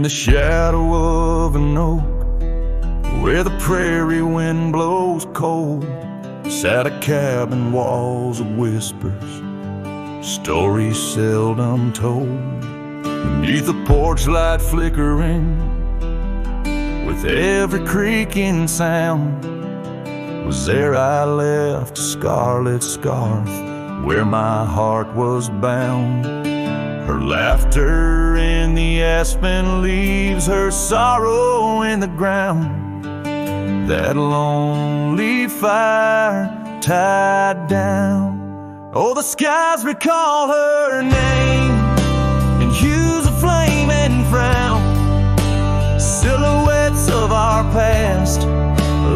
In the shadow of an oak, where the prairie wind blows cold, sat a cabin, walls of whispers, stories seldom told. Beneath the porch light flickering, with every creaking sound, was there I left a scarlet scarf where my heart was bound. Her laughter in the aspen leaves, her sorrow in the ground. That lonely fire tied down. Oh, the skies recall her name in hues of flame and frown. Silhouettes of our past,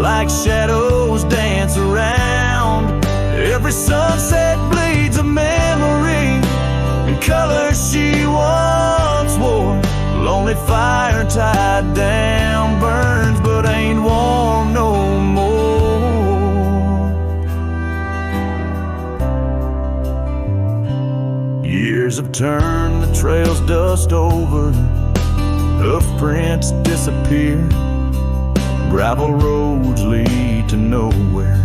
like shadows, dance around. Every sunset bleeds a memory in colors she once wore. Lonely fire tied down, burns but ain't warm no more. Years have turned the trails dust over, hoof prints disappear. Gravel roads lead to nowhere,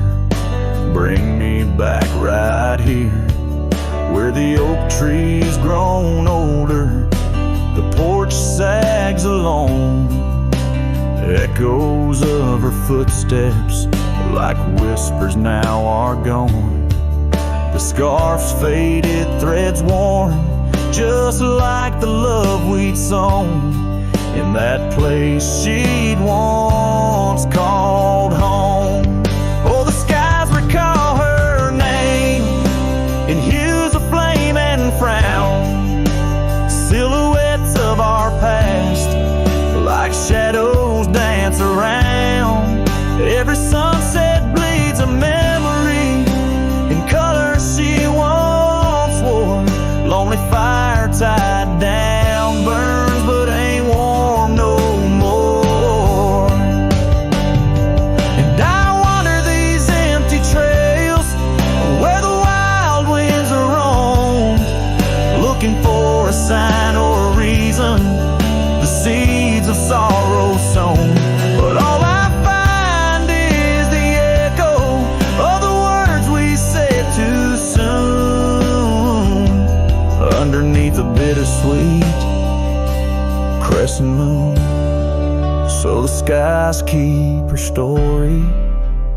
bring me back right here, where the oak tree's grown older, the porch sags along. Echoes of her footsteps, like whispers, now are gone. The scarf's faded, threads worn, just like the love we'd sown in that place she'd once called home. Oh, the skies recall her name in hues of flame and frown. Silhouettes of our past, like shadows, dance around. Every sunset bleeds a memory in colors she once wore. Lonely fire tied down, burns but ain't warm no more. And I wander these empty trails where the wild winds are roamed, looking for a sign or a reason, the seeds of sorrow sown. But all I find is the echo of the words we said too soon, underneath a bittersweet crescent moon. So the skies keep her story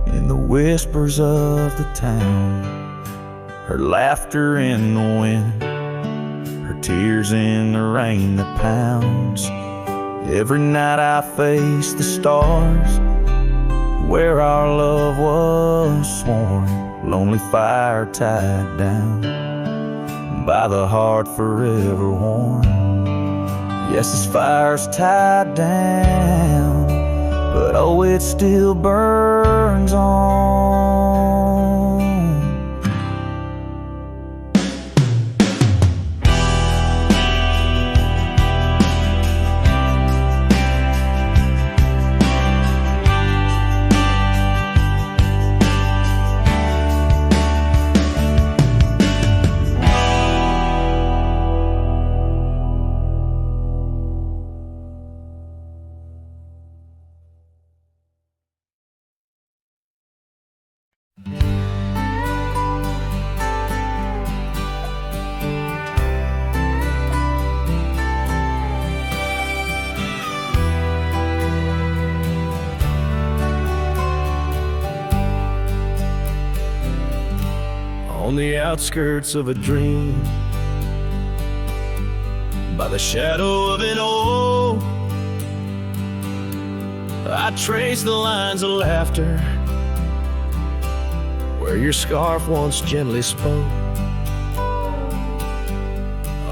in the whispers of the town, her laughter in the wind, her tears in the rain that pounds. Every night I face the stars where our love was sworn. Lonely fire tied down by the heart forever worn. Yes, this fire's tied down, but oh, it still burns on. On the outskirts of a dream, by the shadow of an oak, I trace the lines of laughter where your scarf once gently spoke.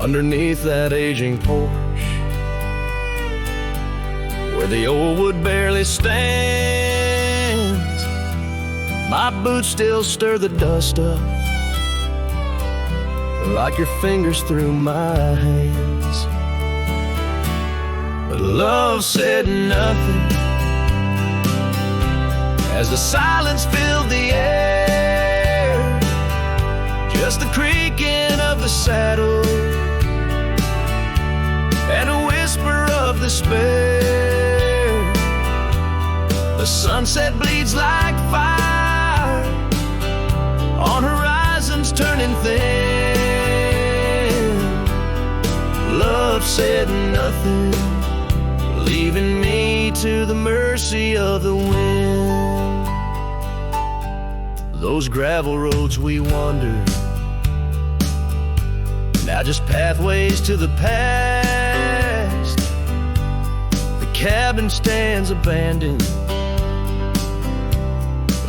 Underneath that aging porch, where the old wood barely stands, my boots still stir the dust up like your fingers through my hands. But love said nothing as the silence filled the air, just the creaking of the saddle and a whisper of of despair. The sunset bleeds like fire on horizons turning thin. Love said nothing, leaving me to the mercy of the wind. Those gravel roads we wandered, now just pathways to the past. The cabin stands abandoned,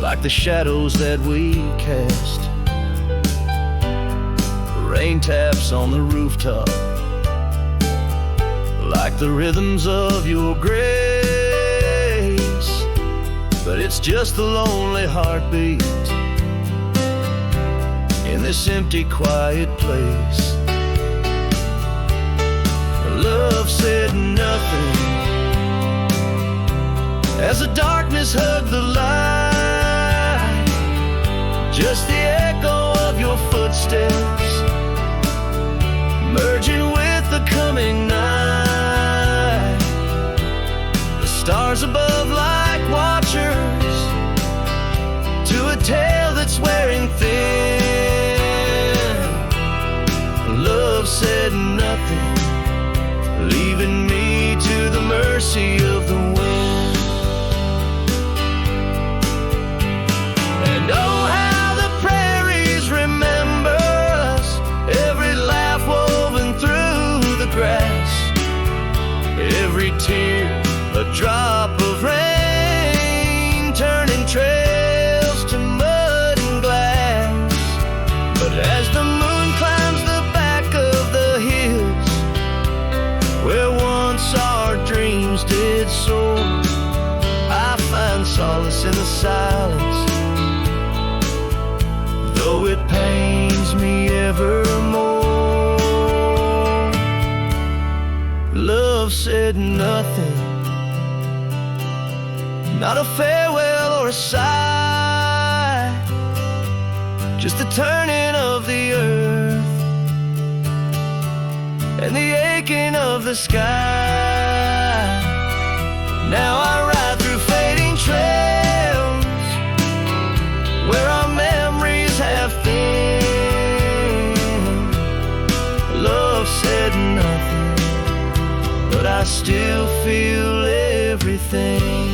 like the shadows that we cast. Rain taps on the rooftop, like the rhythms of your grace. But it's just a lonely heartbeat in this empty, quiet place. Love said nothing as the darkness hugged the light. Just the echo of your footsteps merging with the coming night. The stars above like watchers to a tale that's wearing thin. Love said nothing, leaving me to the mercy of the wind. And oh, how the prairies remember us, every laugh woven through the grass, every tear a drop of rain, turning trails to mud and glass. But as the moon climbs the back of the hills where once our dreams did soar, I find solace in the silence, though it pains me evermore. Love said nothing, not a farewell or a sigh, just the turning of the earth and the aching of the sky. Now I ride through fading trails where our memories have thinned. Love said nothing, but I still feel everything.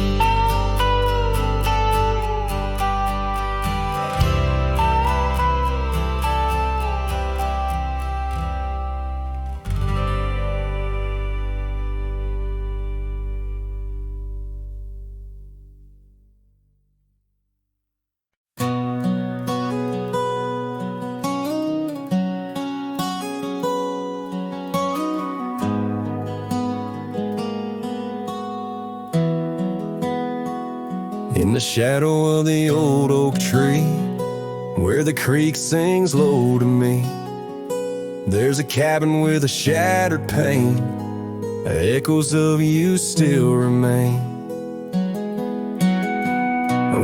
In the shadow of the old oak tree, where the creek sings low to me, there's a cabin with a shattered pane. Echoes of you still remain.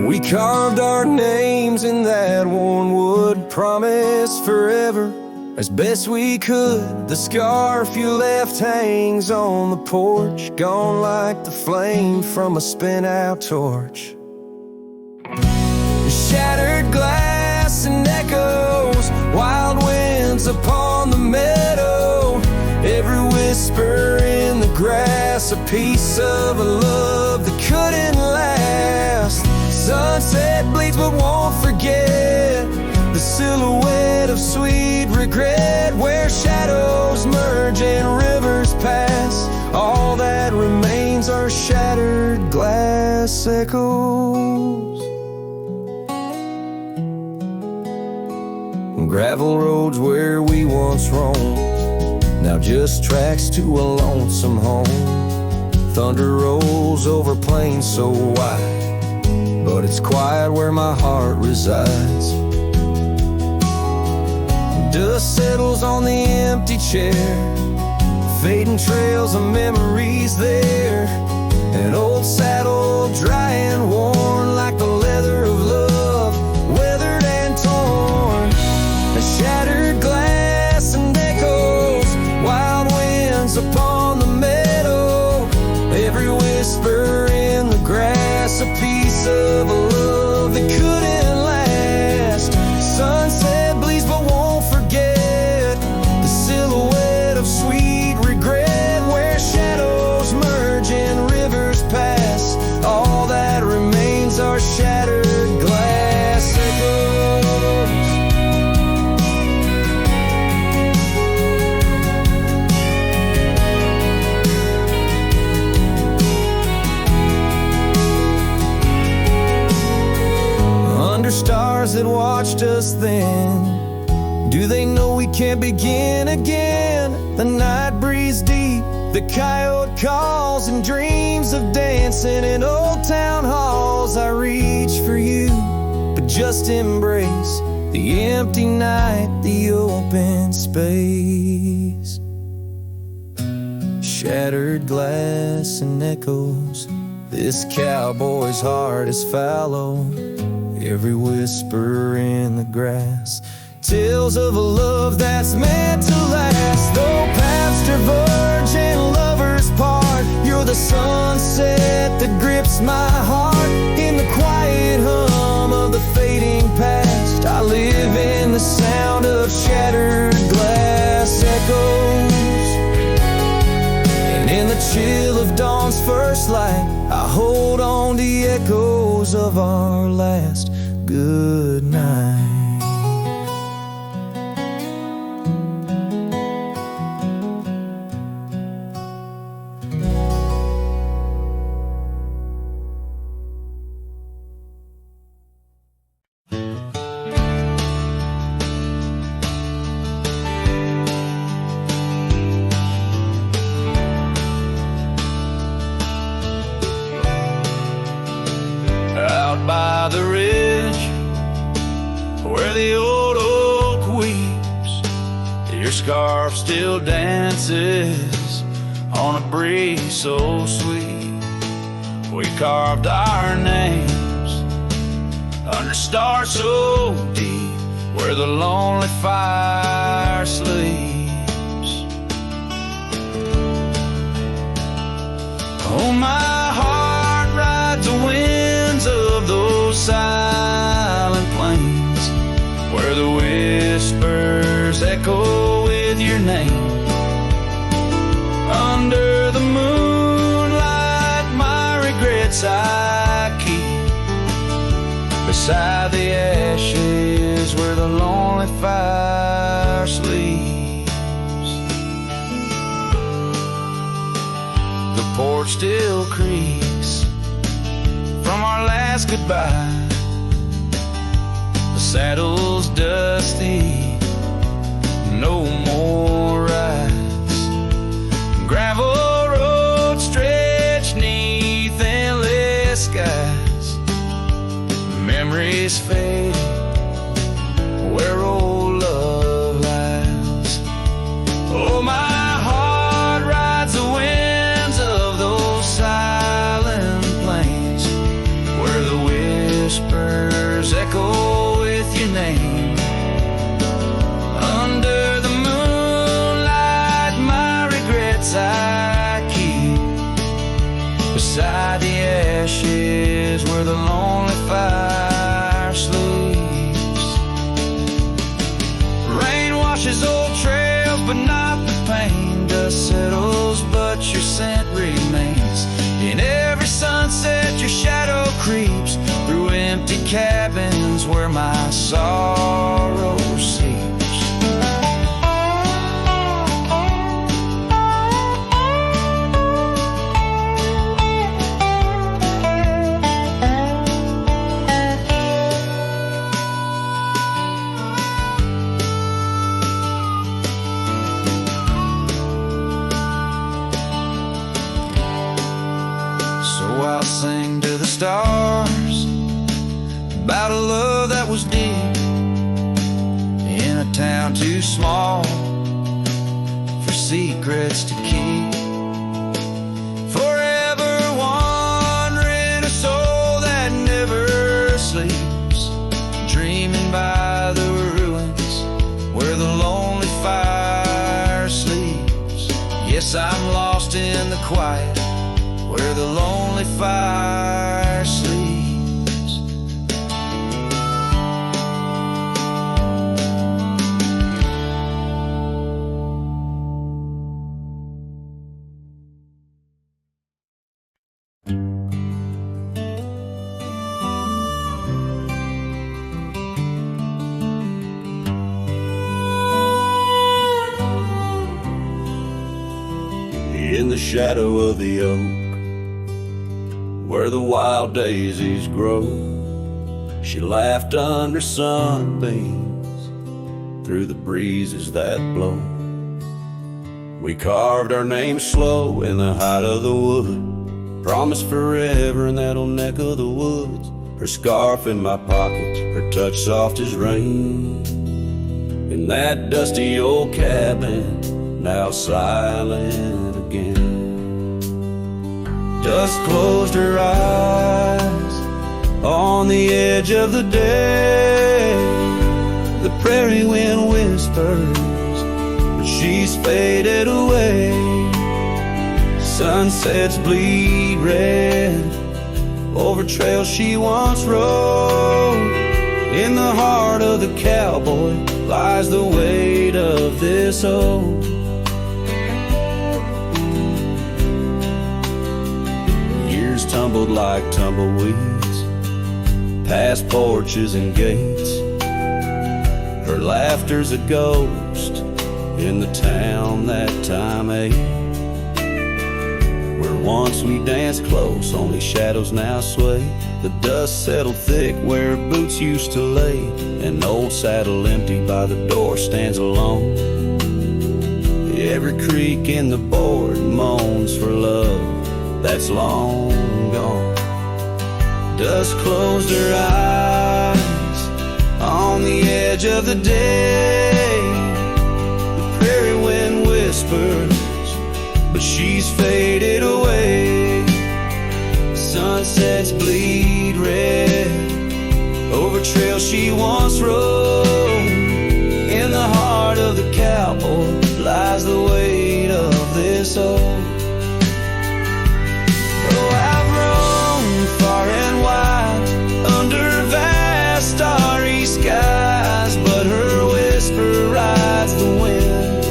We carved our names in that worn wood, promised forever as best we could. The scarf you left hangs on the porch, gone like the flame from a spent-out torch. Shattered glass and echoes, wild winds upon the meadow, every whisper in the grass, a piece of a love that couldn't last. Sunset bleeds but won't forget the silhouette of sweet regret, where shadows merge and rivers pass. All that remains are shattered glass echoes. Gravel roads where we once roamed, now just tracks to a lonesome home. Thunder rolls over plains so wide, but it's quiet where my heart resides. Dust settles on the empty chair, fading trails of memories there. An old saddle dry and worn like the leather of love, weathered and torn. A shattered glass and echoes, wild winds upon the meadow, whisper in the grass, a piece of a love that couldn't last. Sunset bleeds but won't forget the silhouette of sweet regret, where shadows merge and rivers pass. All that remains are shattered glass echoes. Under stars that watched us then, do they know we can't begin again? The night breeze deep, the coyote calls, and dreams of dancing in old town halls. I reach for you, but just embrace the empty night, the open space. Shattered glass and echoes, this cowboy's heart is fallow. Every whisper in the grass, tales of a love that's meant to last. Though paths diverge and lovers part, you're the sunset that grips my heart. In the quiet hum of the fading past, I live in the sound of shattered glass echoes. And in the chill of dawn's first light, I hold on to the echoes of our last good night. Out by the ridge where the old oak weeps, your scarf still dances on a breeze so sweet. We carved our names under stars so deep, where the lonely fire sleeps. Oh, my heart rides the winds of those silent plains, where the whispers echo with your name. Under the moonlight, my regrets I keep beside the ashes where the lonely fire sleeps. The porch still creaks from our last goodbye. The saddle's dusty, no more rides. Gravel roads stretch neath endless skies. Memories fade where old love lies. Oh, my heart rides the winds of those silent plains, where the whispers echo with your name. Under the moonlight, my regrets I keep beside the ashes where the lonely fire sleeps. Rain washes old trails, but not the pain. Dust settles, but your scent remains. In every sunset, your shadow creeps through empty cabins where my sorrow seeps. I'll sing to the stars about a love that was deep in a town too small for secrets to keep. Forever wandering, a soul that never sleeps, dreaming by the ruins where the lonely fire sleeps. Yes, I'm lost in the quiet where the lonely shadow of the oak, where the wild daisies grow. She laughed under sunbeams through the breezes that blow. We carved our names slow in the height of the wood, promised forever in that old neck of the woods. Her scarf in my pocket, her touch soft as rain, in that dusty old cabin, now silent again. Dusk closed her eyes on the edge of the day. The prairie wind whispers, but she's faded away. Sunsets bleed red over trails she once rode. In the heart of the cowboy lies the weight of this old. Years tumbled like tumbleweeds past porches and gates. Her laughter's a ghost in the town that time ate. Where once we danced close, only shadows now sway. The dust settled thick where boots used to lay. An old saddle empty by the door stands alone. Every creak in the board moans for love that's long gone. Dusk closed her eyes on the edge of the day. The prairie wind whispers, but she's faded away. Sunsets bleed red over trails she once rode. In the heart of the cowboy lies the weight of this old. Oh, I've roamed far and wide under vast starry skies, but her whisper rides the wind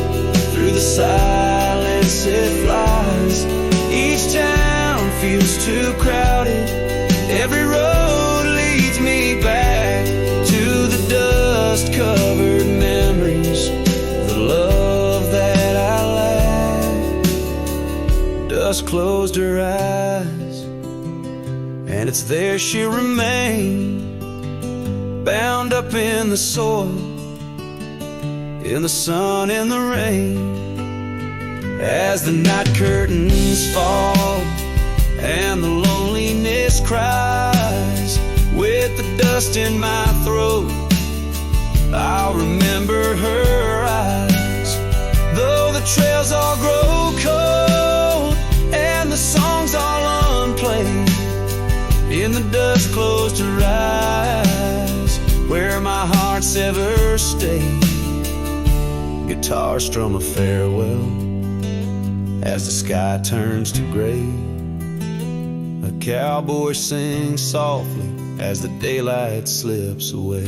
through the silence it flies. Each town feels too crowded, every road leads me back to the dust-covered memories, the love that I lack. Dust closed her eyes, and it's there she'll remain, bound up in the soil, in the sun and the rain. As the night curtains fall and the loneliness cries, with the dust in my throat, I'll remember her eyes. Though the trails all grow cold and the songs all unplayed, in the dust closed her eyes, where my heart's ever stayed. Guitar strum a farewell as the sky turns to gray. A cowboy sings softly as the daylight slips away.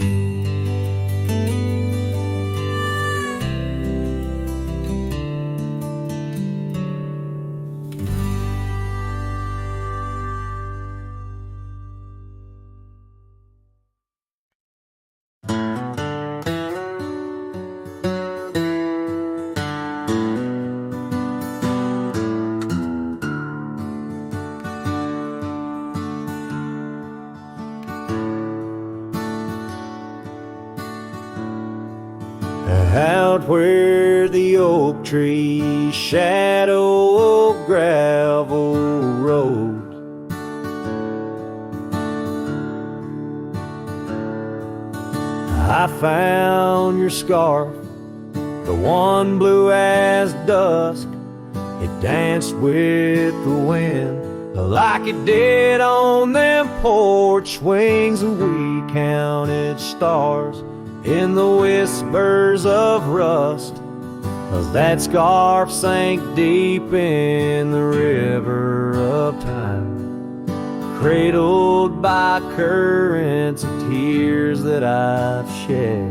Out where the oak trees shadow a gravel road, I found your scarf, the one blue as dusk. It danced with the wind like it did on them porch swings. We counted stars in the whispers of rust, as that scarf sank deep in the river of time, cradled by currents of tears that I've shed.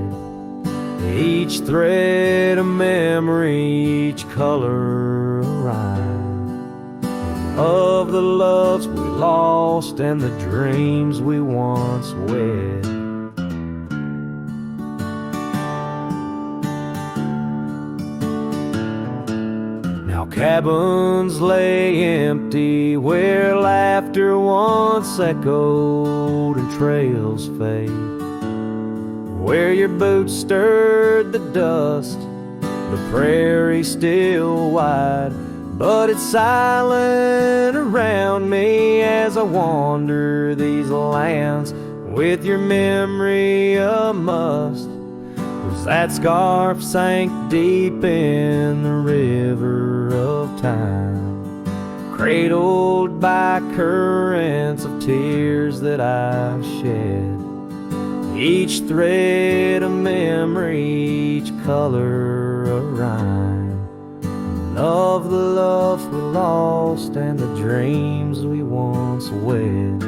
Each thread a memory, each color a rhyme, of the loves we lost and the dreams we once wed. Cabins lay empty where laughter once echoed and trails fade, where your boots stirred the dust, the prairie still wide, but it's silent around me as I wander these lands with your memory a must. 'Cause that scarf sank deep in the river of time, cradled by currents of tears that I shed. Each thread a memory, each color a rhyme, of the love we lost and the dreams we once wed.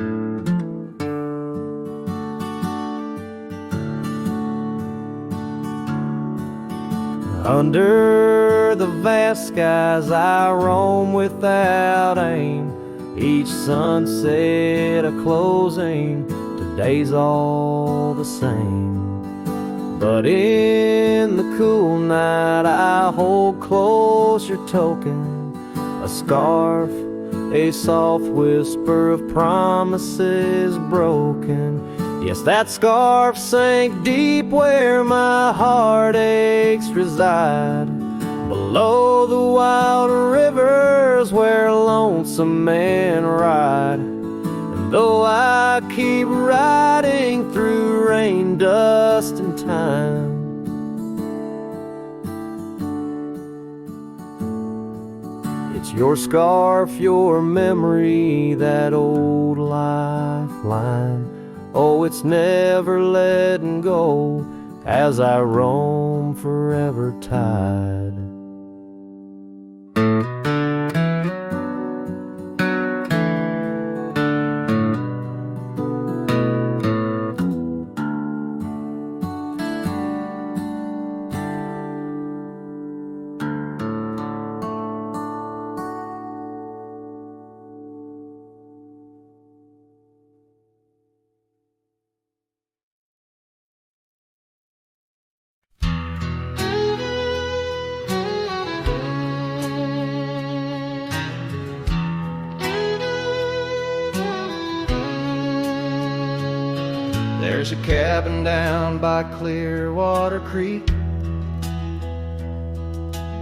Under the vast skies I roam without aim, each sunset a closing, today's all the same. But in the cool night I hold close your token, a scarf, a soft whisper of promises broken. Yes, that scarf sank deep where my heartaches reside, below the wild rivers where lonesome men ride. And though I keep riding through rain, dust, and time, it's your scarf, your memory, that old lifeline. Oh, it's never letting go as I roam forever tied. There's a cabin down by Clearwater Creek,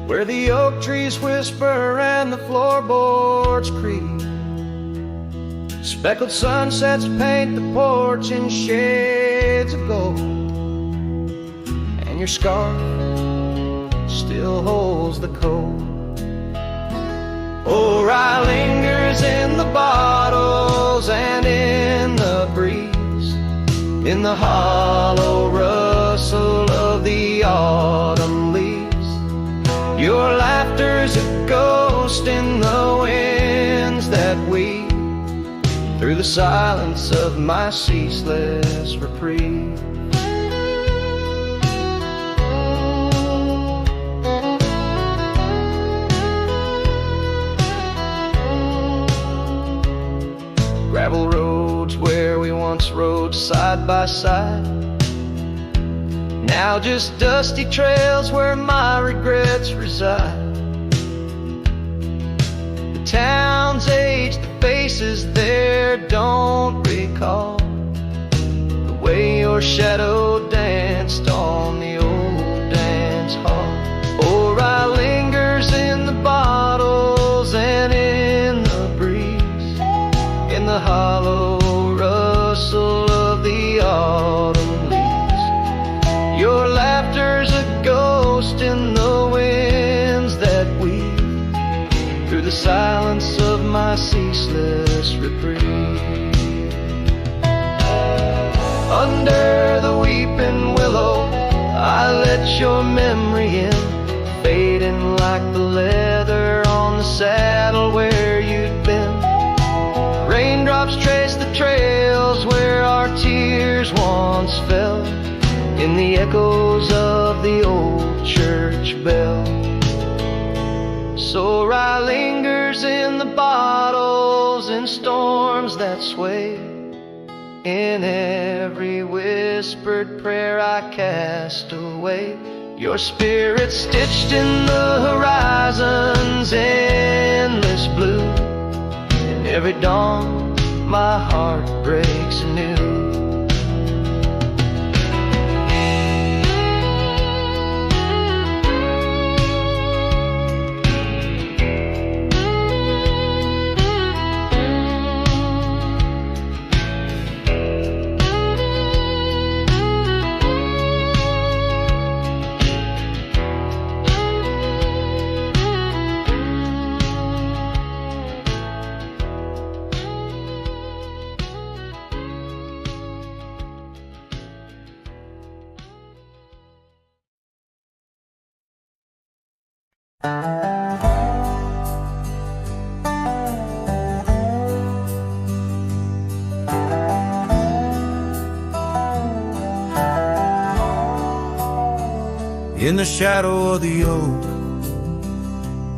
where the oak trees whisper and the floorboards creak. Speckled sunsets paint the porch in shades of gold, and your scarf still holds the cold. Oh, rye lingers in the bottles and in the breeze, in the hollow rustle of the autumn leaves. Your laughter's a ghost in the winds that weave through the silence of my ceaseless reprieve. Gravel roads where we once rode side by side, now just dusty trails where my regrets reside. The town's aged, the faces there don't recall the way your shadow danced on the old dance hall. Oh, rye lingers in the bottles and in the breeze, in the hollow rustle of the autumn leaves. Your laughter's a ghost in the winds that weave through the silence of my ceaseless reprieve. Under the weeping willow I let your memory in, fading like the leather on the saddle where you'd been. Raindrops trace the trails where our tears once fell, in the echoes of the old church bell. So rye lingers in the bottles, in storms that sway, in every whispered prayer I cast away. Your spirit stitched in the horizon's endless blue. And every dawn my heart breaks anew. In the shadow of the oak,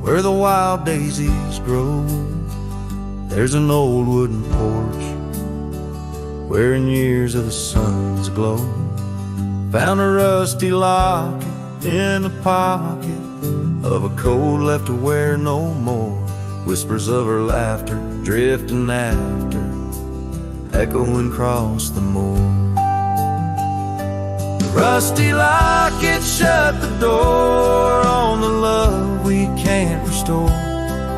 where the wild daisies grow, there's an old wooden porch where in years of the sun's glow found a rusty locket in the pocket of a coat left to wear no more. Whispers of her laughter drifting after, echoing across the moor. Rusty locket shut the door on the love we can't restore.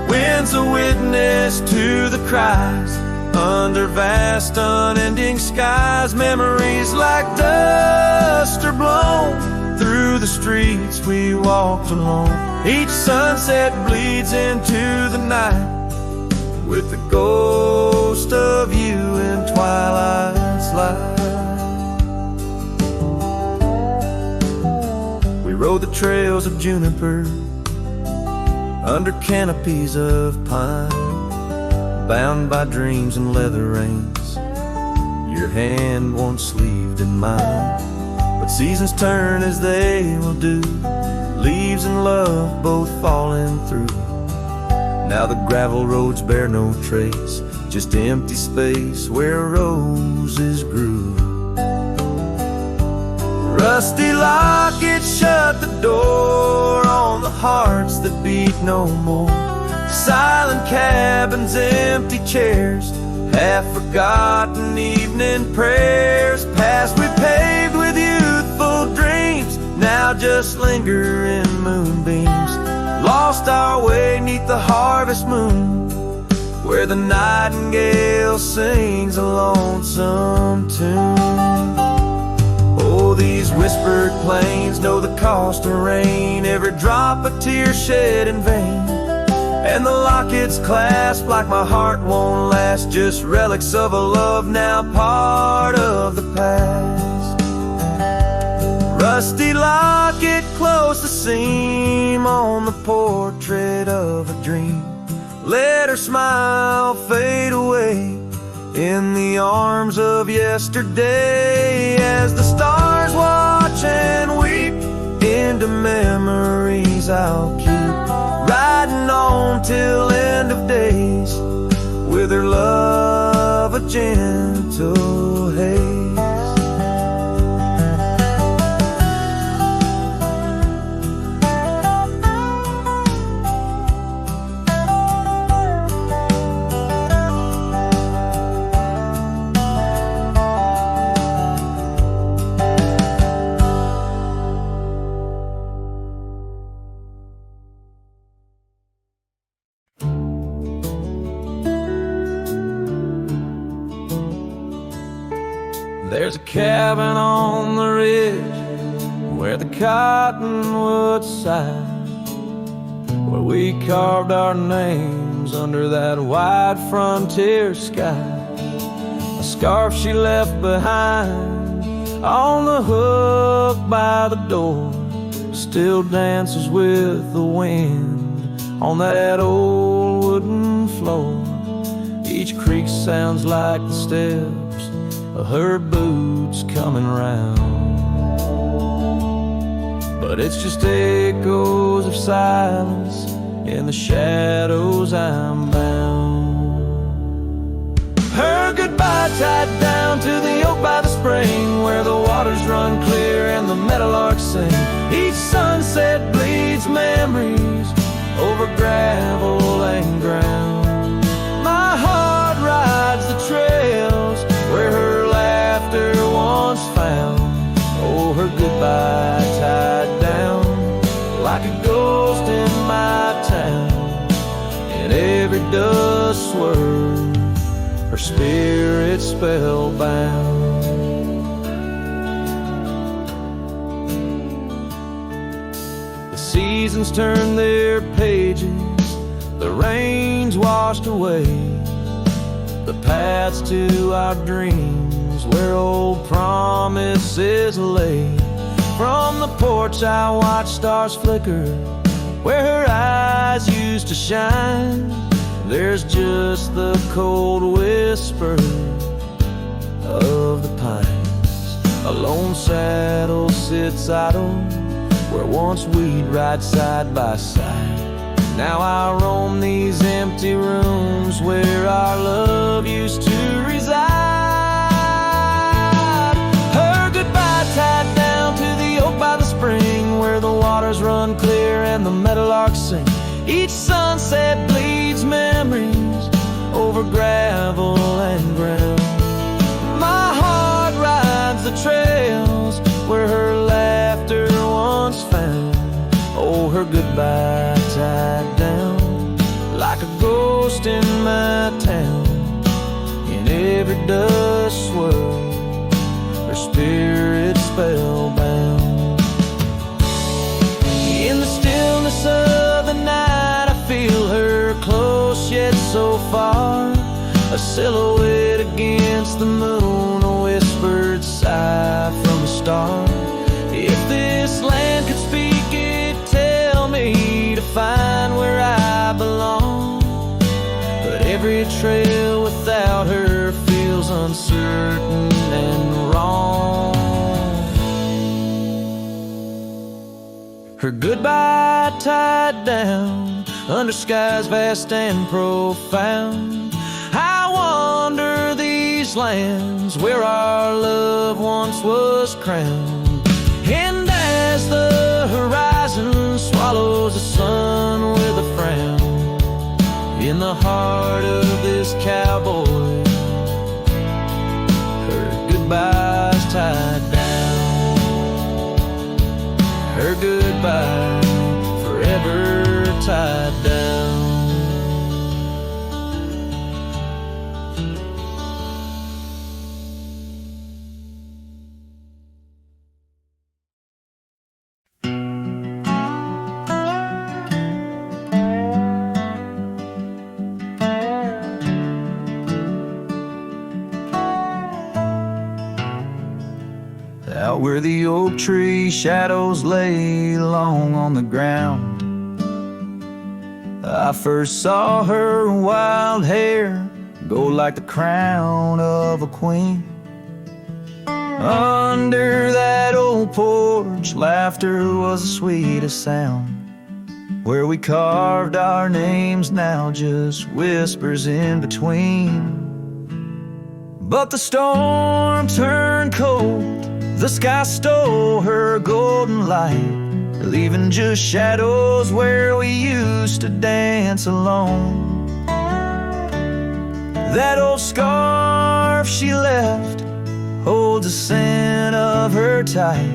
Wind's a witness to the cries under vast unending skies. Memories like dust are blown through the streets we walked alone. Each sunset bleeds into the night with the ghost of you in twilight's light. We rode the trails of juniper under canopies of pine, bound by dreams and leather reins, your hand once sleeved in mine. But seasons turn as they will do, leaves and love both falling through. Now the gravel roads bear no trace, just empty space where roses grew. Rusty locket shut the door on the hearts that beat no more. Silent cabins, empty chairs, half-forgotten evening prayers. Past we paved with youthful dreams, now just linger in moonbeams. Lost our way neath the harvest moon, where the nightingale sings a lonesome tune. Oh, these whispered plains know the cost of rain, every drop a tear shed in vain. And the locket's clasp like my heart won't last, just relics of a love now part of the past. Rusty locket close the seam on the portrait of a dream. Let her smile fade away in the arms of yesterday, as the stars watch and weep into memories I'll keep. Riding on till end of days, with her love a gentle haze. There's a cabin on the ridge where the cottonwoods sigh, where we carved our names under that wide frontier sky. A scarf she left behind on the hook by the door still dances with the wind on that old wooden floor. Each creak sounds like the steps of her boots coming round, but it's just echoes of silence in the shadows I'm bound. Her goodbye tied down to the oak by the spring, where the waters run clear and the meadowlarks sing. Each sunset bleeds memories over gravel and ground. My heart rides the trails where her laughter once found. Oh, her goodbye tied down like a ghost in my town. In every dust swirl, her spirit spellbound. The seasons turn their pages, the rains washed away the paths to our dreams where old promises lay. From the porch I watch stars flicker where her eyes used to shine. There's just the cold whisper of the pines. A lone saddle sits idle where once we'd ride side by side. Now I roam these empty rooms where our love used to reside. Her goodbye tied down to the oak by the spring where the waters run clear and the meadowlarks sing. Each sunset bleeds memories over gravel and ground. My heart rides the trails where her laughter once found. Oh, her goodbye tied down like a ghost in my town. In every dust swirl, her spirit spellbound. In the stillness of the night, I feel her close yet so far. A silhouette against the moon, a whispered sigh from a star. If this land could speak, it'd tell me to find where I belong. But every trail without her feels uncertain and wrong. Her goodbye tied down under skies vast and profound. I wander these lands where our love once was crowned. And as the horizon swallows the sun with a frown, in the heart of this cowboy, her goodbye's tied down. Her goodbye forever tied down. Out where the oak tree shadows lay long on the ground, I first saw her wild hair go like the crown of a queen. Under that old porch, laughter was the sweetest sound. Where we carved our names, now just whispers in between. But the storm turned cold, the sky stole her golden light, leaving just shadows where we used to dance alone. That old scarf she left holds a scent of her tight.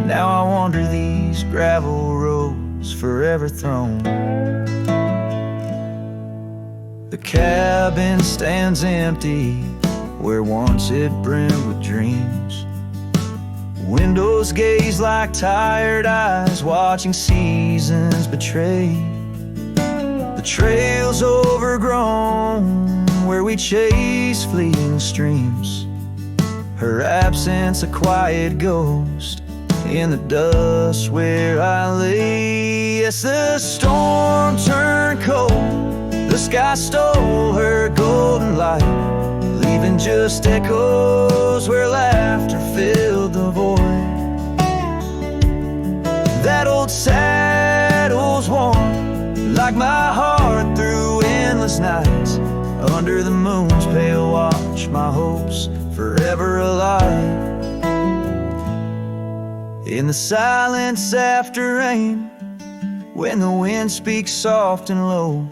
Now I wander these gravel roads forever thrown. The cabin stands empty where once it brimmed with dreams. Windows gaze like tired eyes watching seasons betray. The trail's overgrown where we chase fleeting streams. Her absence a quiet ghost in the dust where I lay. Yes, the storm turned cold, the sky stole her golden light, leaving just echoes where laughter filled the void. That old saddle's warm like my heart through endless nights. Under the moon's pale watch, my hopes forever alive. In the silence after rain, when the wind speaks soft and low,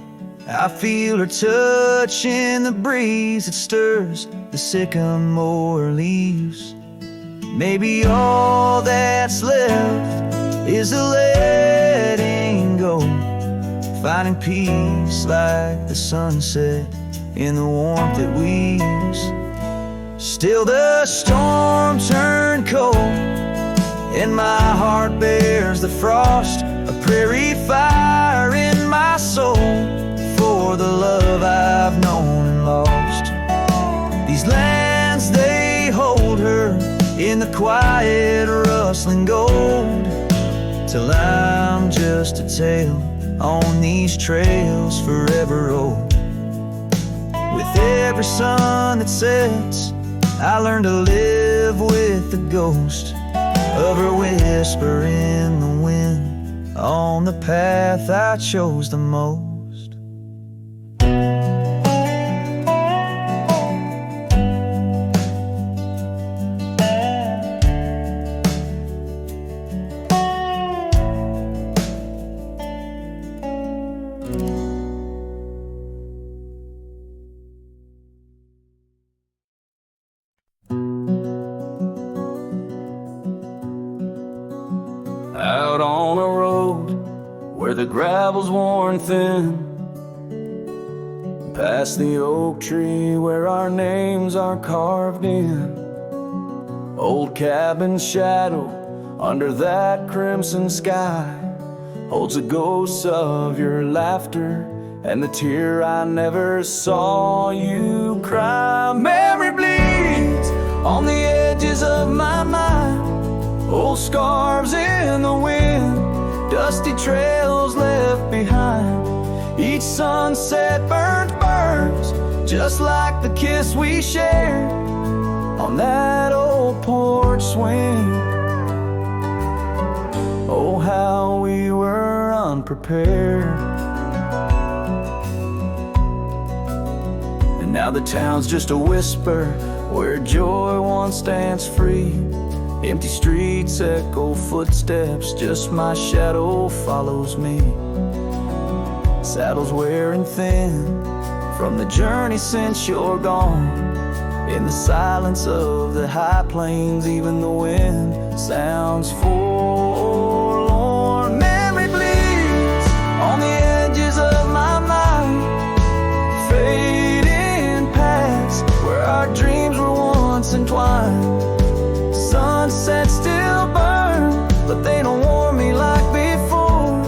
I feel her touch in the breeze that stirs the sycamore leaves. Maybe all that's left is the letting go, finding peace like the sunset in the warmth it weaves. Still the storm turned cold, and my heart bears the frost, a prairie fire in my soul for the love I've known and lost. These lands, they hold her in the quiet rustling gold, till I'm just a tale on these trails forever old. With every sun that sets, I learn to live with the ghost of her whisper in the wind on the path I chose the most. Out on a road where the gravel's worn thin, past the oak tree where our names are carved in. Old cabin shadow under that crimson sky holds a ghost of your laughter and the tear I never saw you cry. Memory bleeds on the edges of my mind, old scarves in the wind, dusty trails left behind. Each sunset burns just like the kiss we shared on that old porch swing. Oh, how we were unprepared. And now the town's just a whisper where joy once stands free. Empty streets echo footsteps, just my shadow follows me. Saddles wearing thin from the journey since you're gone. In the silence of the high plains, even the wind sounds forlorn. Memory bleeds on the edges of my mind, fading past where our dreams were once entwined. Sunsets still burn, but they don't warm me like before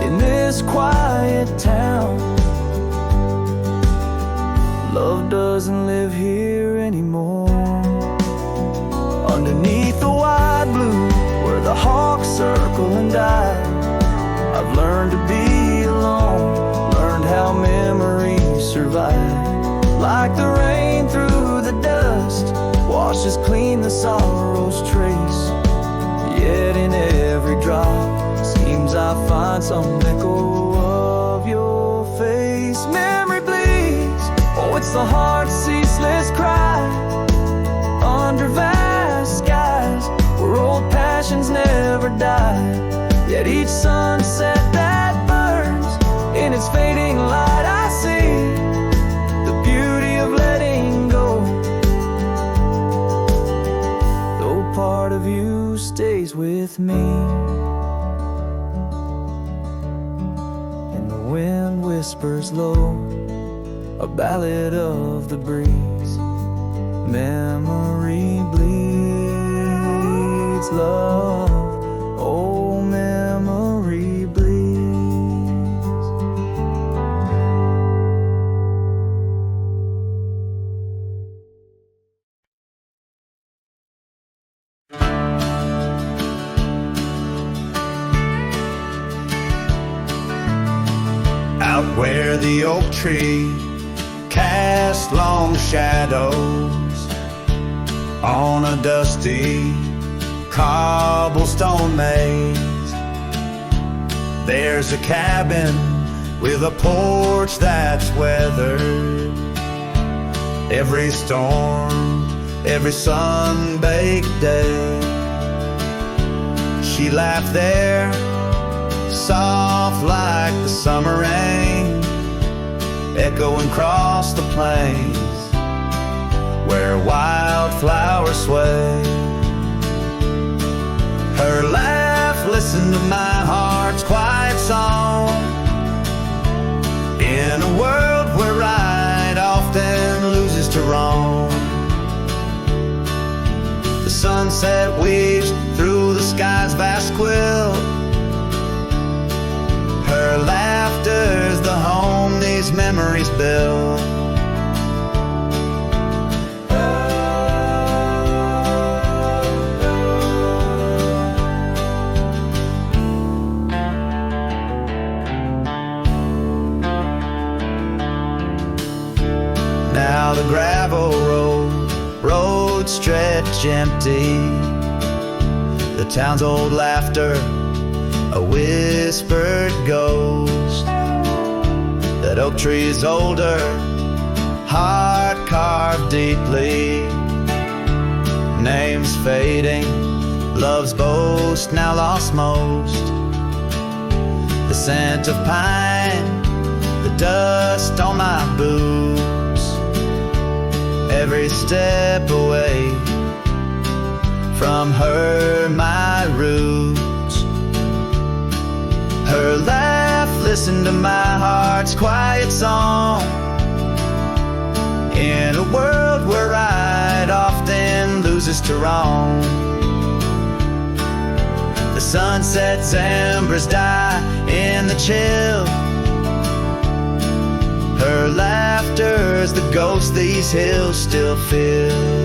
in this quiet town. Love doesn't live here anymore. Underneath the wide blue where the hawks circle and die, I've learned to be alone, learned how memories survive. Like the rain through the dust washes clean the sorrow's trace, yet in every drop seems I find some echo of your face. Memory bleeds, oh, it's the heart's ceaseless cry under vast skies where old passions never die. Yet each sunset that burns, in its fading light I see the beauty of letting go. Though part of you stays with me, and the wind whispers low a ballad of the breeze. Memory bleeds love, oh memory bleeds. Out where the oak tree cast long shadows on a dusty cobblestone maze, there's a cabin with a porch that's weathered every storm, every sun-baked day. she laughed there, soft like the summer rain, echoing across the plains where wildflowers sway. Her laugh listened to my heart's quiet song, in a world where right often loses to wrong. The sunset weaves through the sky's vast quilt. Her laughter's the home these memories build. Now the gravel road stretch empty, the town's old laughter a whispered ghost. That oak tree's older, heart carved deeply, names fading, love's boast now lost most. The scent of pine, the dust on my boots, every step away from her my roots. Her laugh listened to my heart's quiet song, in a world where right often loses to wrong. The sunset's embers die in the chill, her laughter's the ghost these hills still feel.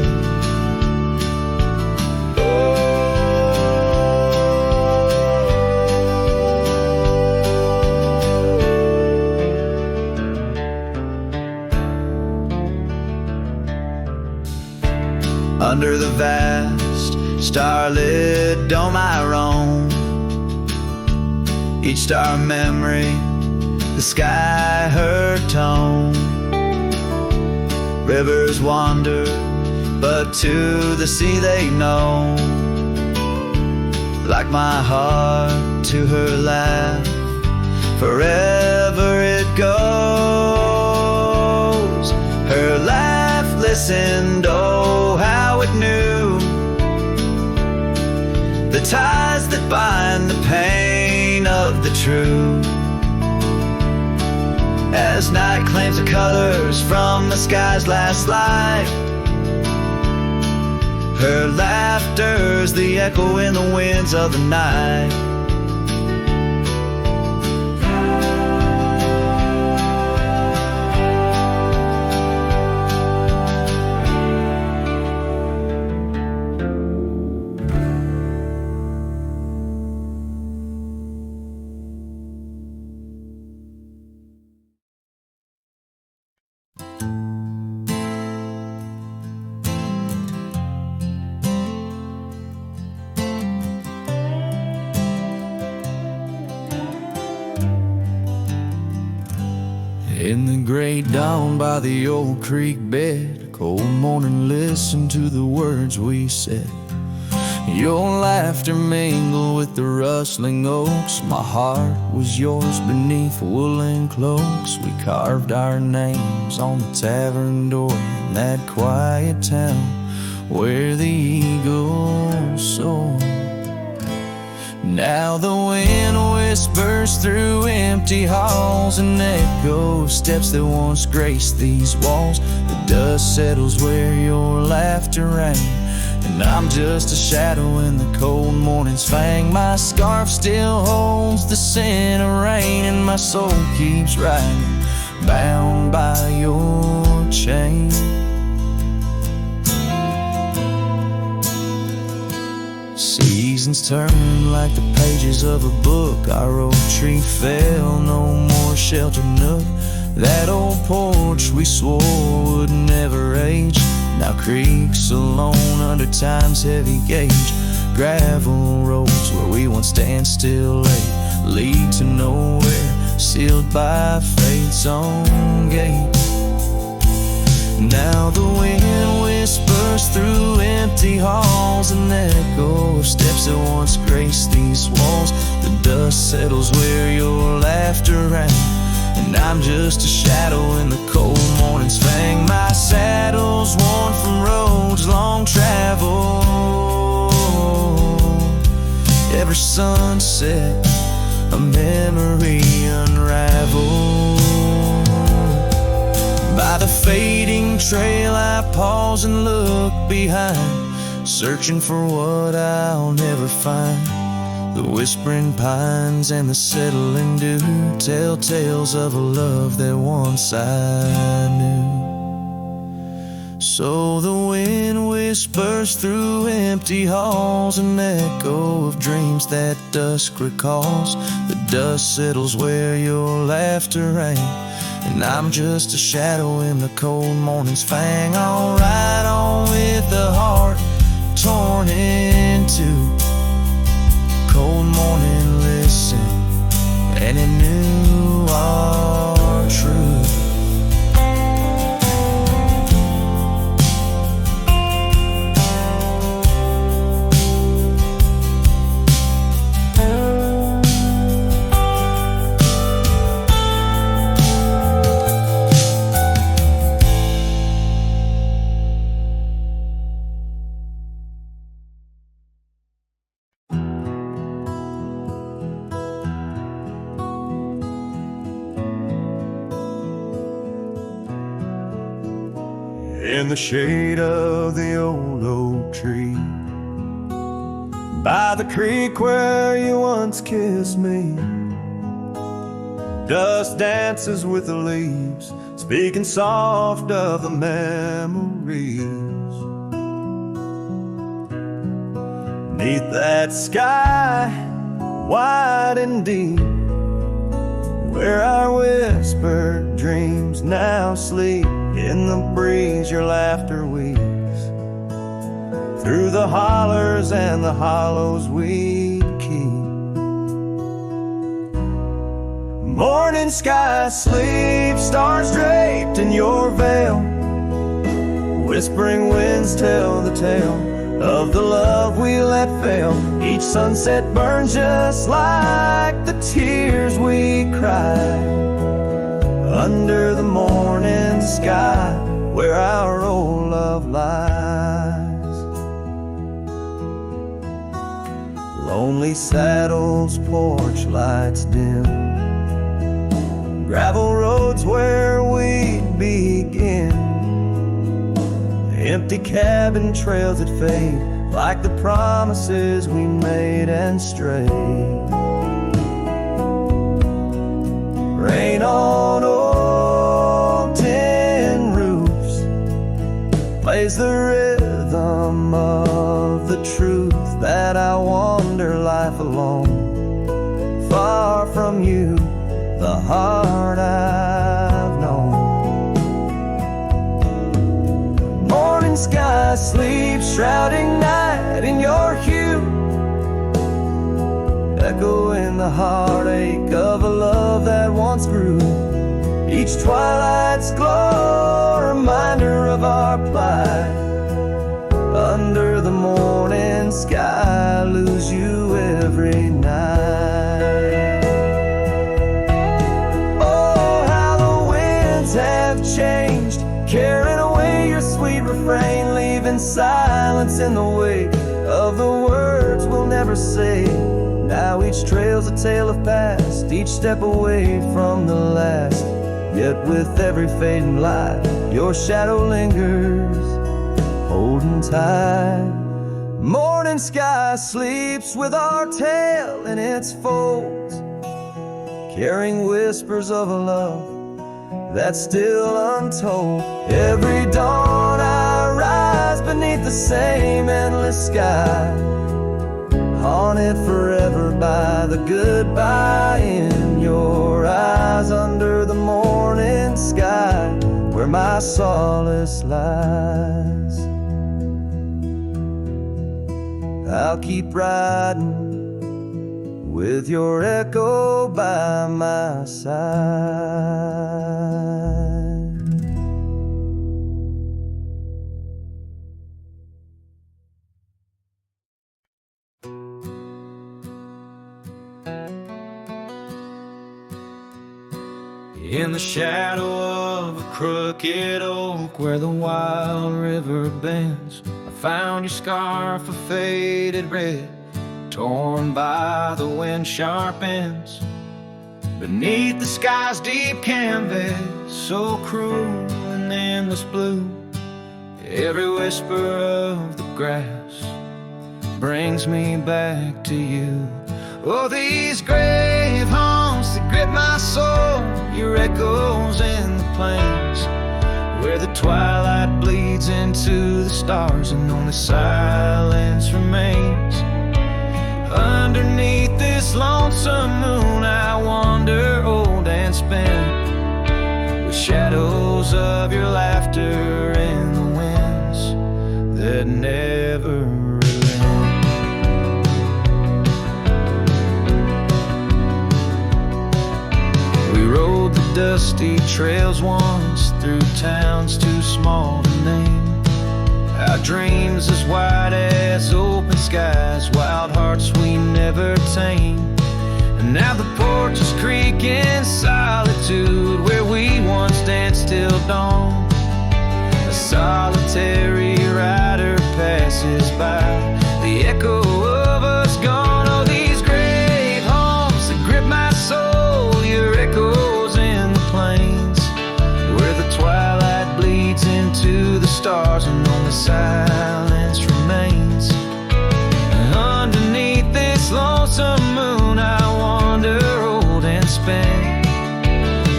Under the vast starlit dome I roam, each star memory, the sky her tone. Rivers wander, but to the sea they know, like my heart to her laugh, forever it goes. Her laugh listened, oh how it knew the ties that bind the pain of the true. As night claims the colors from the sky's last light, her laughter's the echo in the winds of the night. In the gray dawn by the old creek bed, a cold morning, listen to the words we said. Your laughter mingled with the rustling oaks. My heart was yours beneath woolen cloaks. We carved our names on the tavern door in that quiet town where the eagles soar. Now the wind whispers through empty halls, and echoes steps that once graced these walls. The dust settles where your laughter rang, and I'm just a shadow in the cold morning's fang. My scarf still holds the scent of rain, and my soul keeps riding, bound by your chain. Seasons turn like the pages of a book. Our oak tree fell, no more sheltered nook. That old porch we swore would never age now creaks alone under time's heavy gauge. Gravel roads where we once stand still late lead to nowhere, sealed by fate's own gate. Now the wind whispers through empty empty halls, an echo of steps that once graced these walls. The dust settles where your laughter rang, and I'm just a shadow in the cold morning's fang. My saddle's worn from roads long traveled. Every sunset, a memory unraveled. By the fading trail I pause and look behind, searching for what I'll never find. The whispering pines and the settling dew tell tales of a love that once I knew. So the wind whispers through empty halls, an echo of dreams that dusk recalls. The dust settles where your laughter rang, and I'm just a shadow in the cold morning's fang. I'll ride on with the heart torn in two. Cold morning, listen, and it knew our truth. In the shade of the old oak tree, by the creek where you once kissed me, dust dances with the leaves, speaking soft of the memories. Neath that sky, wide and deep, where our whispered dreams now sleep. In the breeze your laughter weaves, through the hollers and the hollows we'd keep. Morning sky sleeps, stars draped in your veil. Whispering winds tell the tale of the love we let fail. Each sunset burns just like the tears we cried under the morning sky, where our old love lies. Lonely saddles, porch lights dim, gravel roads where we'd begin. Empty cabin trails that fade like the promises we made and strayed. Rain on old tin roofs plays the rhythm of the truth that I wander life alone, far from you, the heart I've known. Morning sky sleeps, shrouding night in your hue, echoing the heartache of a love that once grew. Each twilight's glow, a reminder of our plight. Under the morning sky, I lose you every night. Oh, how the winds have changed, carrying away your sweet refrain, leaving silence in the wake of the words we'll never say. Now each trail's a tale of past, each step away from the last. Yet with every fading light, your shadow lingers, holding tight. Morning sky sleeps with our tale in its folds, carrying whispers of a love that's still untold. Every dawn I rise beneath the same endless sky, haunted forever by the goodbye in your eyes. Under the morning sky, where my solace lies, I'll keep riding with your echo by my side. In the shadow of a crooked oak where the wild river bends, I found your scarf of faded red, torn by the wind sharp ends. Beneath the sky's deep canvas, so cruel and endless blue, every whisper of the grass brings me back to you. Oh, these grave haunts that grip my soul, your echoes in the plains, where the twilight bleeds into the stars and only silence remains. Underneath this lonesome moon I wander old and spent, with shadows of your laughter in the winds that never relent. We rode the dusty trails once through towns too small to name, our dreams as wide as open skies, wild hearts we never tame. And now the porches creak in solitude, where we once danced till dawn. A solitary rider passes by, the echo of us gone. Oh, these grave haunts that grip my soul, your echoes in the plains, where the twilight bleeds into the stars and only silence remains. And underneath this lonesome moon I wander old and spent,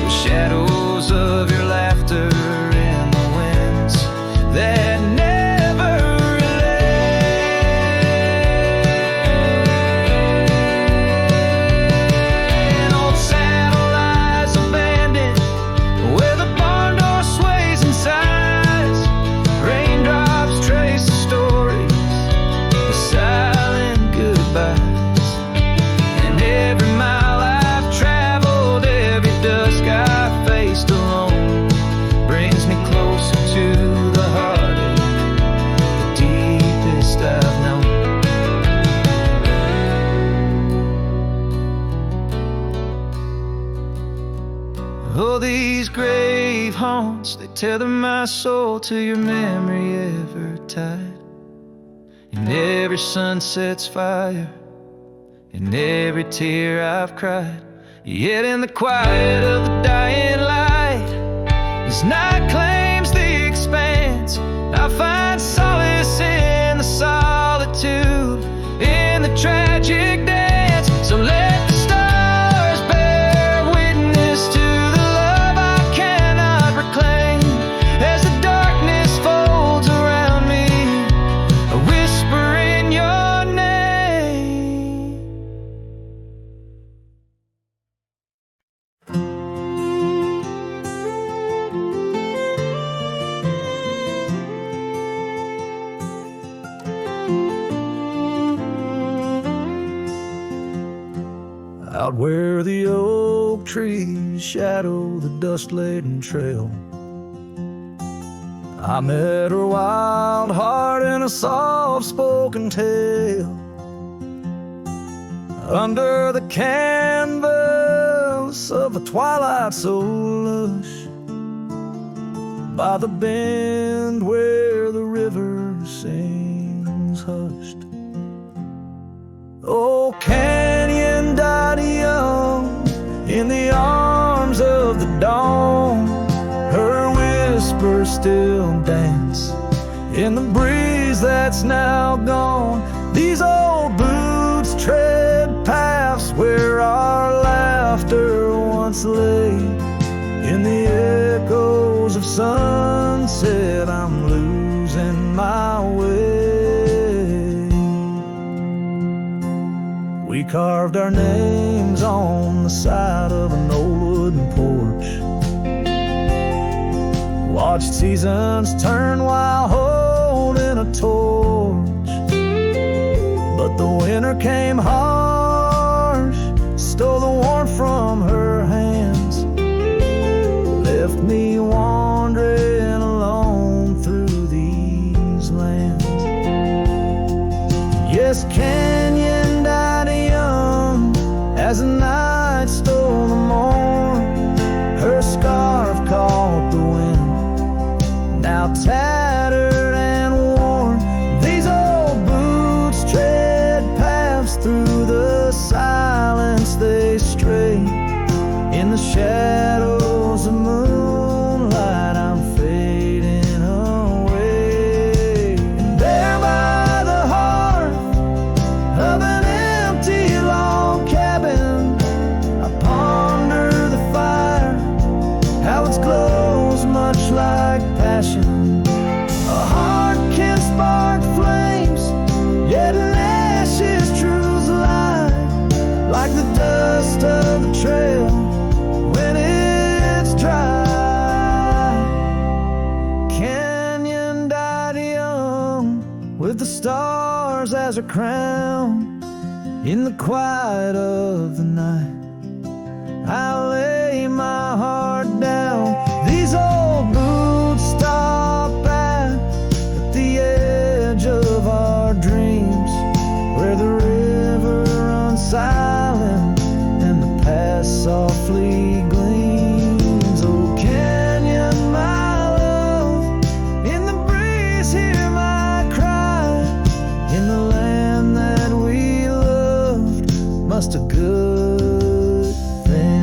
with shadows of your laughter in the winds that never relent. Old saddle lies abandoned, where the barn door sways and sighs. Raindrops trace the stories, the silent goodbyes. And every mile I've traveled, every dusk I've faced alone, brings me closer to the heartache, the deepest I've known. Oh, these grave haunts, they tether my soul to your memory ever tied. In every sunset's fire, in every tear I've cried. Yet in the quiet of the dying light, as night claims the expanse, I find solace in the solitude, in the tragic dance. So let the stars bear witness to the love I cannot reclaim, as the darkness folds around me, a whisper in your name. Out where the oak trees shadow the dust-laden trail, I met her wild heart in a soft-spoken tale. Under the canvas of a twilight so lush, by the bend where the river sings hushed. Oh, canyon died young in the arms of the dawn. Her whispers still dance in the breeze that's now gone. These old boots tread paths where our laughter once lay. In the echoes of sunset, I'm losing my way. We carved our names on the side of an old wooden porch, watched seasons turn while holding a torch. But the winter came harsh, stole the warmth from her hands, left me wandering alone through these lands. Yes, canyon died young as the night stole the morn. Her with the stars as her crown. In the quiet of the night, I lay my heart down. These old boots stop at the edge of our dreams, where the river runs silent and the past softly gleams. Oh, canyon, my love, in the breeze hear my cry. In the land that we loved, must a good thing.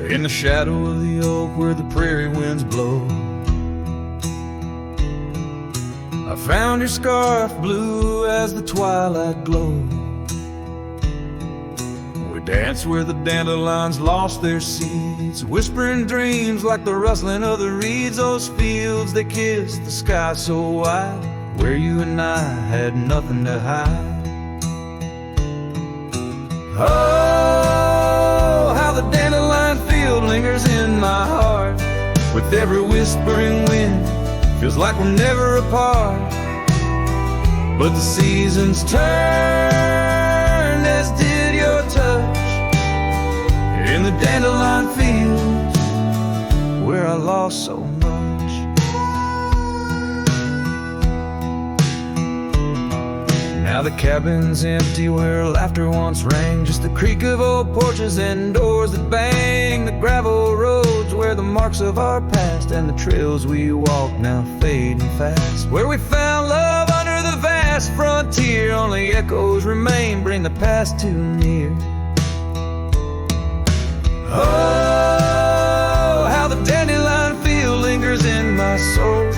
In the shadow of the oak where the prairie winds blow, I found your scarf blue as the twilight glowed. We danced where the dandelions lost their seeds, whispering dreams like the rustling of the reeds. Those fields, they kissed the sky so wide, where you and I had nothing to hide. Oh, how the dandelion field lingers in my heart. With every whispering wind, feels like we're never apart. But the seasons turned, as did your touch, in the dandelion fields where I lost so much. Now the cabin's empty where laughter once rang, just the creak of old porches and doors that bang. The gravel roads where the marks of our past and the trails we walk now fading fast. Where we found love under the vast frontier, only echoes remain, bring the past too near. Oh, how the dandelion field lingers in my soul,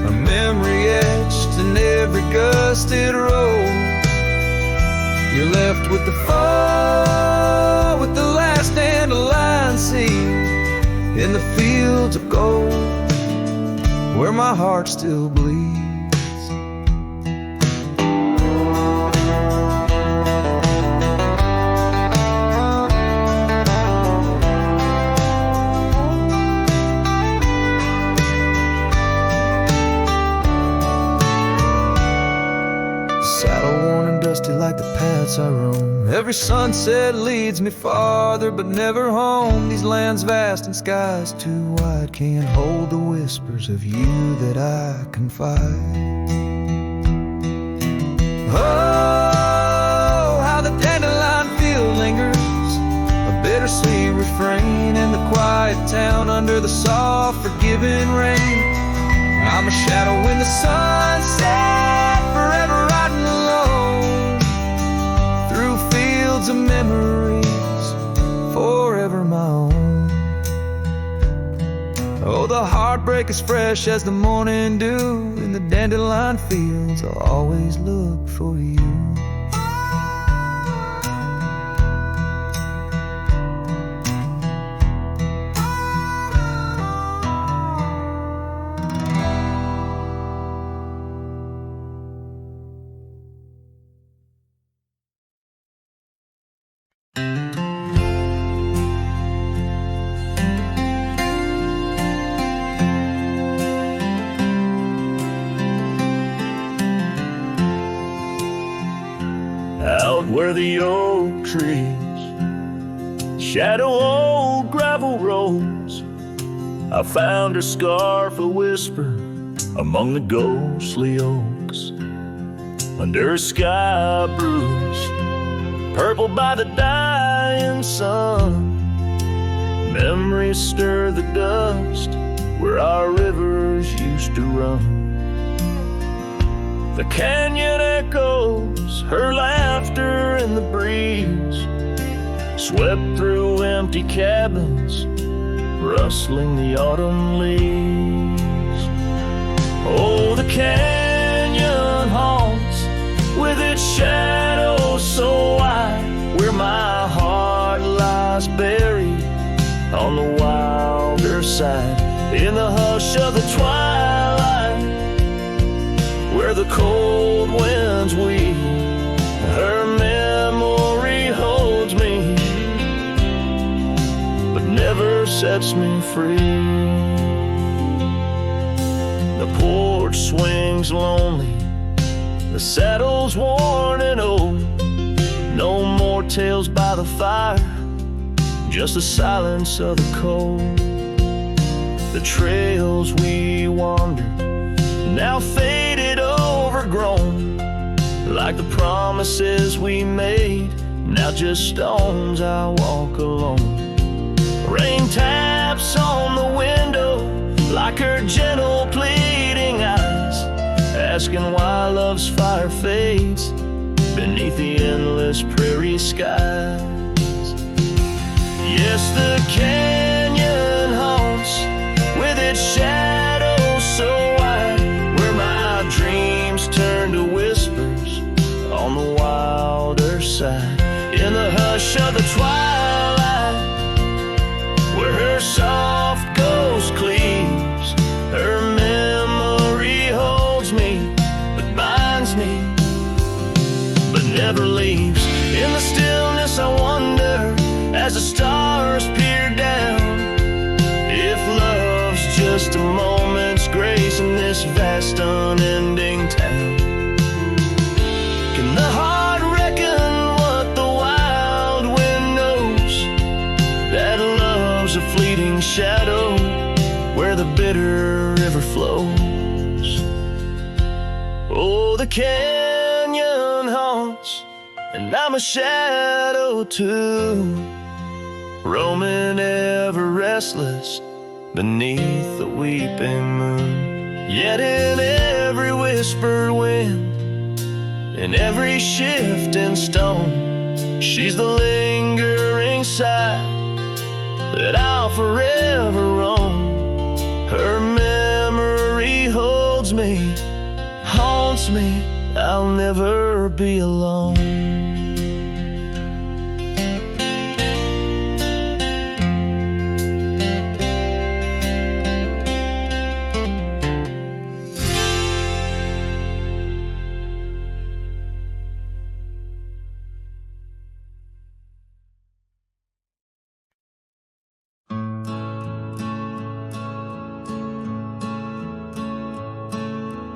a memory etched in every gusted road. You're left with the fall, with the last dandelion seed, in the fields of gold, where my heart still bleeds. Like the paths I roam, every sunset leads me farther but never home. These lands vast and skies too wide can't hold the whispers of you that I confide. Oh, how the dandelion field lingers, a bittersweet refrain in the quiet town under the soft forgiving rain. I'm a shadow in the sunset, forever riding alone through fields of memories, forever my own. Oh, the heartbreak is fresh as the morning dew, in the dandelion fields I'll always look for you. Where the oak trees shadow old gravel roads, I found her scarf a whisper among the ghostly oaks. Under a sky bruised purple by the dying sun, memories stir the dust where our rivers used to run. The canyon echoes her laughter in the breeze, swept through empty cabins, rustling the autumn leaves. Oh, the canyon hush of the twilight, where the cold winds weep, her memory holds me, but never sets me free. The porch swings lonely, the saddle's worn and old. No more tales by the fire, just the silence of the cold. The trails we wandered, now faded, overgrown, like the promises we made, now just stones I walk alone. Rain taps on the window like her gentle pleading eyes, asking why love's fire fades beneath the endless prairie skies. Yes, the canyon haunts with its shadows so wide, where my dreams turn to whispers on the wilder side. In the hush of the twilight, where her soft ghost cleaves, her memory holds me, but binds me, but never leaves. In the stillness I wonder, as the stars peer down, if love's just a moment's grace in this vast unending town. Can the heart reckon what the wild wind knows, that love's a fleeting shadow where the bitter river flows? Oh, the canyon haunts, and I'm a shadow too, roaming ever restless beneath the weeping moon. Yet in every whispered wind, in every shifting stone, she's the lingering sigh that I'll forever roam. Her memory holds me, haunts me, I'll never be alone.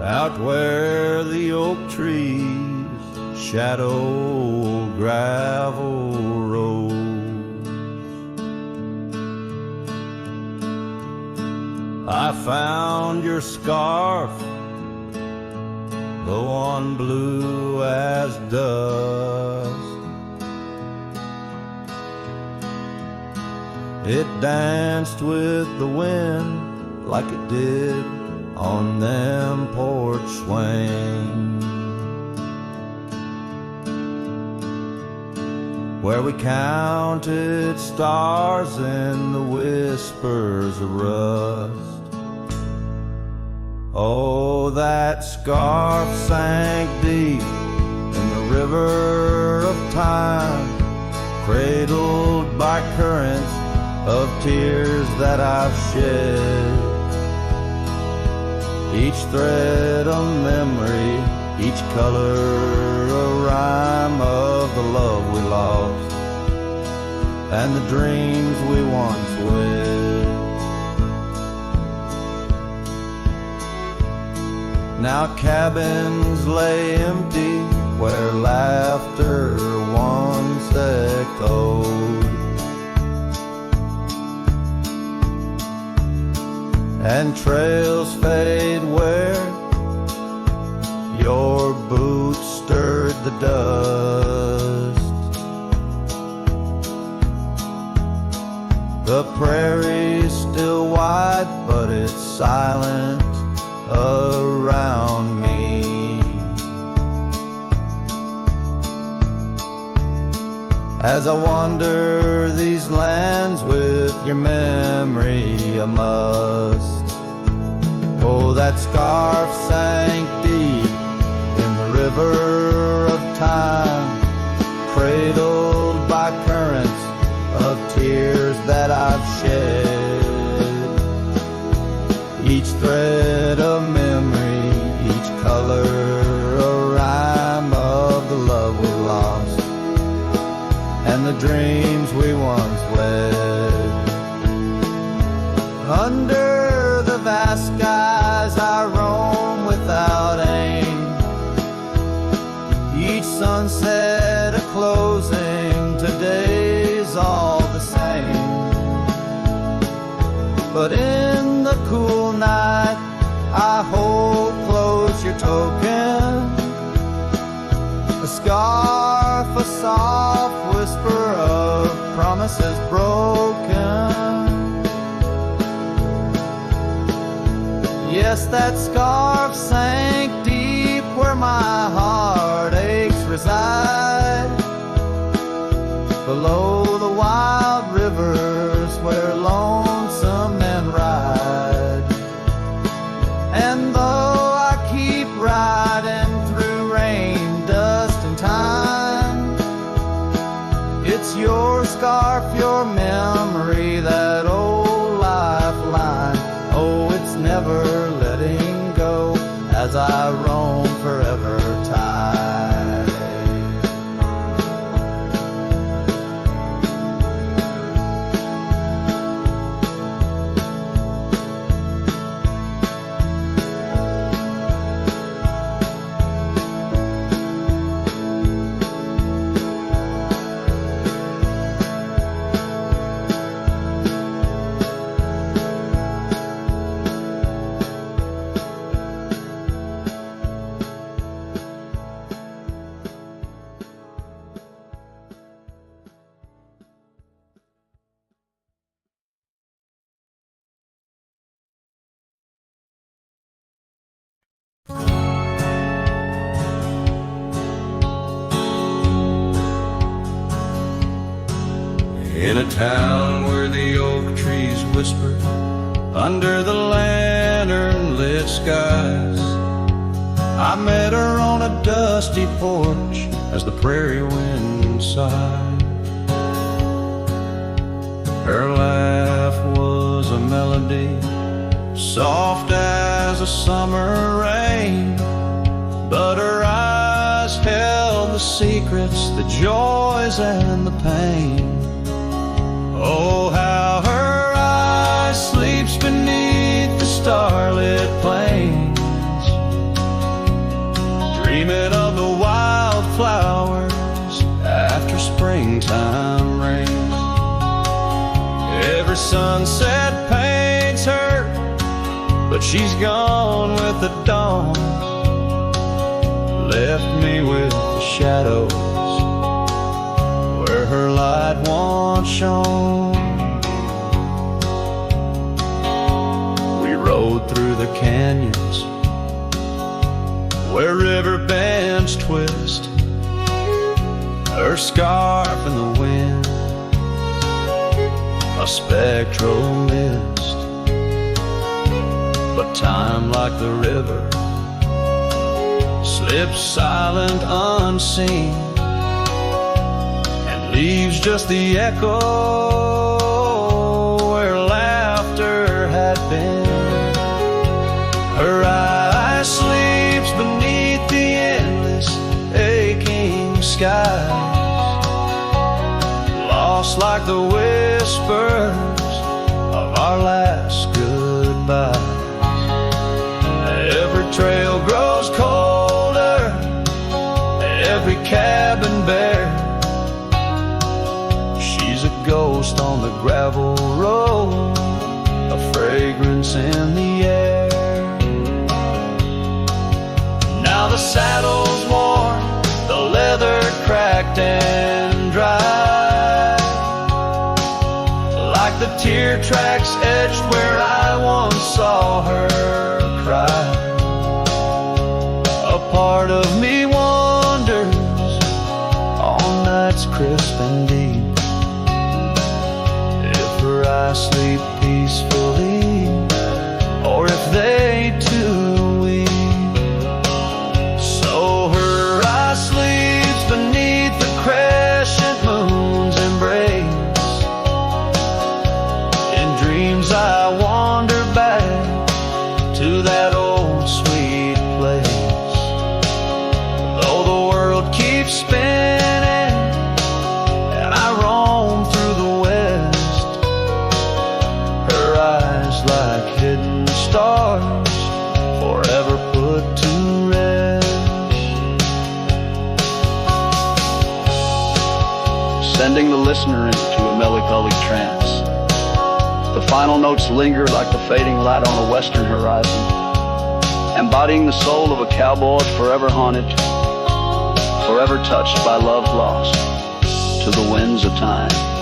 Out where the oak trees shadow gravel roads, I found your scarf, the one blue as dust. It danced with the wind like it did on them porch swings, where we counted stars in the whispers of rust. Oh, that scarf sank deep in the river of time, cradled by currents of tears that I've shed. Each thread a memory, each color a rhyme of the love we lost and the dreams we once wed. Now cabins lay empty where laughter once echoed, and trails fade where your boots stirred the dust. The prairie's still wide, but it's silent around me. As I wander these lands with your memory, I must. Oh, that scarf sank deep in the river of time, cradled by currents of tears that I've shed. the dreams we once led. Under the vast skies I roam without aim, each sunset a closing, today's all the same. But in the cool night I hold close your token, a scarf, a soft whisper of promises broken. Yes, that scarf sank deep where my heartaches reside, below the wild rivers where lonesome men ride. And though I keep riding through rain, dust and time, it's your scarf, your memory, that old lifeline. Oh, it's never letting go as I roam forever tide. In a town where the oak trees whisper under the lantern-lit skies, I met her on a dusty porch as the prairie wind sighed. Her laugh was a melody, soft as a summer rain, but her eyes held the secrets, the joys and the pain. Oh, how her eye sleeps beneath the starlit plains, dreaming of the wildflowers after springtime rain. Every sunset paints her, but she's gone with the dawn, left me with the shadows where her light once shone. We rode through the canyons where river bends twist, her scarf in the wind, a spectral mist. But time, like the river, slips silent, unseen, leaves just the echo where laughter had been. Her eye sleeps beneath the endless aching skies, lost like the whispers of our last goodbyes. Every trail grows colder, every cabin bare, ghost on the gravel road, a fragrance in the air. Now the saddle's worn, the leather cracked and dry, like the tear tracks etched where I once saw her cry. A part of me wonders on nights crisp and deep, I sleep peacefully, or if they too weep. So her eye sleeps beneath the crescent moon's embrace. In dreams I wander back to that old sweet place. sending the listener into a melancholic trance. The final notes linger like the fading light on a western horizon, embodying the soul of a cowboy forever haunted, forever touched by love lost to the winds of time.